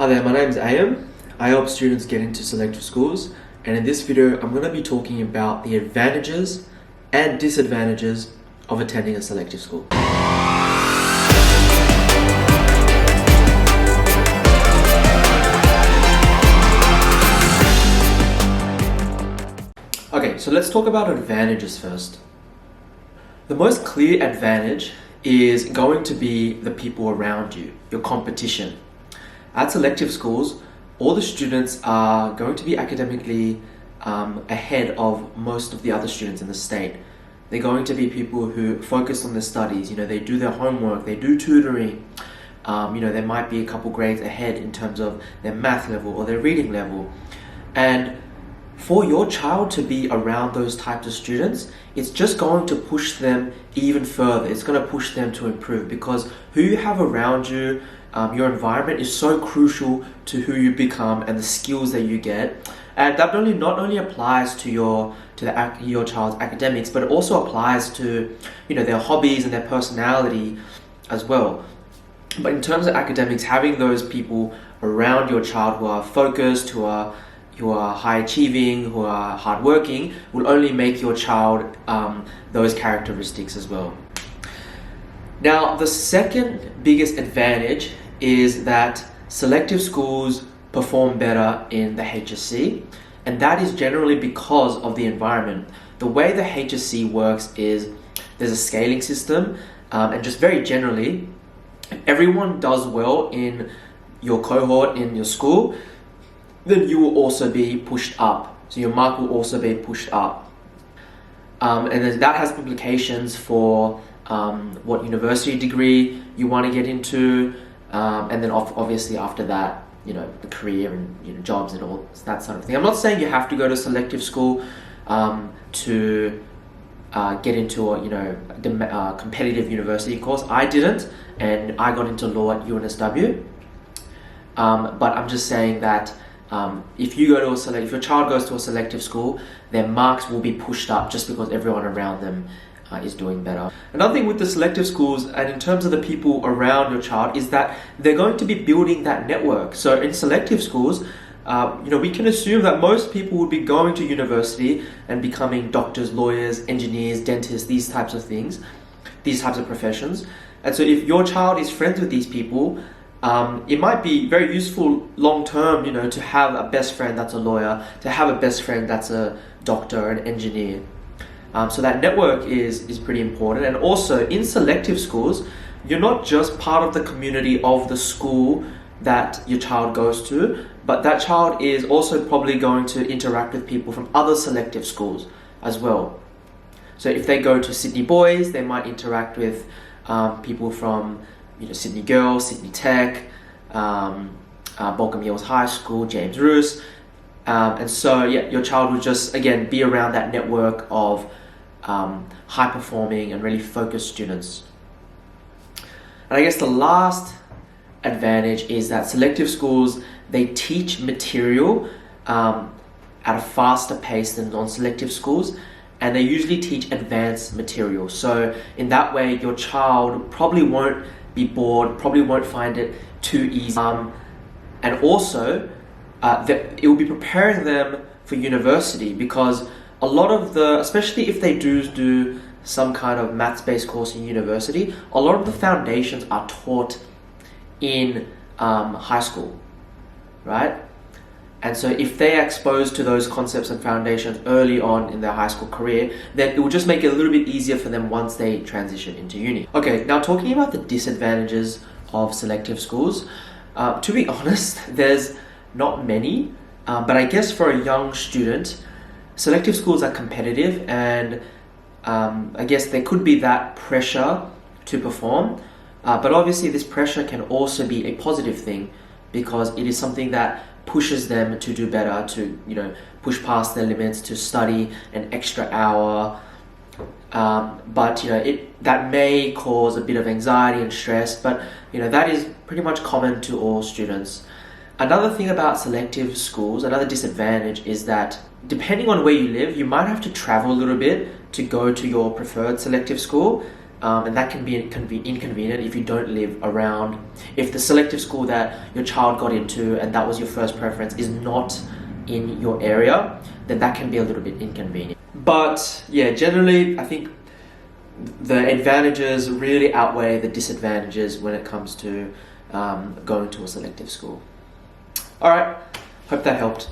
Hi there, my name is Ayam. I help students get into selective schools, and in this video I'm going to be talking about the advantages and disadvantages of attending a selective school. Okay, so let's talk about advantages first. The most clear advantage is going to be the people around you, your competition. At selective schools, all the students are going to be academically ahead of most of the other students in the state. They're going to be people who focus on their studies, they do their homework, they do tutoring. There might be a couple grades ahead in terms of their math level or their reading level. And for your child to be around those types of students, it's just going to push them even further. It's going to push them to improve, because who you have around you, your environment is so crucial to who you become and the skills that you get. And that not only applies to your child's academics, but it also applies to their hobbies and their personality as well. But in terms of academics, having those people around your child who are focused, who are high achieving, who are hardworking, will only make your child those characteristics as well. Now, the second biggest advantage is that selective schools perform better in the HSC, and that is generally because of the environment. The way the HSC works is there's a scaling system, and just very generally, if everyone does well in your cohort, in your school, then you will also be pushed up. So your mark will also be pushed up. And then that has implications for what university degree you want to get into, and then obviously after that, the career and jobs and all that sort of thing. I'm not saying you have to go to selective school to get into a competitive university course. I didn't, and I got into law at UNSW. But I'm just saying that if your child goes to a selective school, their marks will be pushed up just because everyone around them is doing better. Another thing with the selective schools, and in terms of the people around your child, is that they're going to be building that network. So in selective schools, we can assume that most people would be going to university and becoming doctors, lawyers, engineers, dentists, these types of things, these types of professions. And so if your child is friends with these people, it might be very useful long term, to have a best friend that's a lawyer, to have a best friend that's a doctor, an engineer. So that network is pretty important. And also in selective schools, you're not just part of the community of the school that your child goes to, but that child is also probably going to interact with people from other selective schools as well. So if they go to Sydney Boys, they might interact with people from Sydney Girls, Sydney Tech, Balcombe Hills High School, James Roos. And so your child will just, again, be around that network of high-performing and really focused students. And I guess the last advantage is that selective schools, they teach material at a faster pace than non-selective schools, and they usually teach advanced material. So in that way, your child probably won't be bored, probably won't find it too easy. And also, it will be preparing them for university, because a lot of especially if they do some kind of maths-based course in university, a lot of the foundations are taught in high school, right? And so if they are exposed to those concepts and foundations early on in their high school career, then it will just make it a little bit easier for them once they transition into uni. Okay, now talking about the disadvantages of selective schools, to be honest, there's not many, but I guess for a young student, selective schools are competitive, and I guess there could be that pressure to perform, but obviously this pressure can also be a positive thing, because it is something that pushes them to do better, to push past their limits, to study an extra hour. But that may cause a bit of anxiety and stress, but that is pretty much common to all students. Another thing about selective schools, another disadvantage, is that depending on where you live, you might have to travel a little bit to go to your preferred selective school. and that can be inconvenient if you don't live around. If the selective school that your child got into and that was your first preference is not in your area, then that can be a little bit inconvenient. But yeah, generally I think the advantages really outweigh the disadvantages when it comes to going to a selective school. Alright, hope that helped.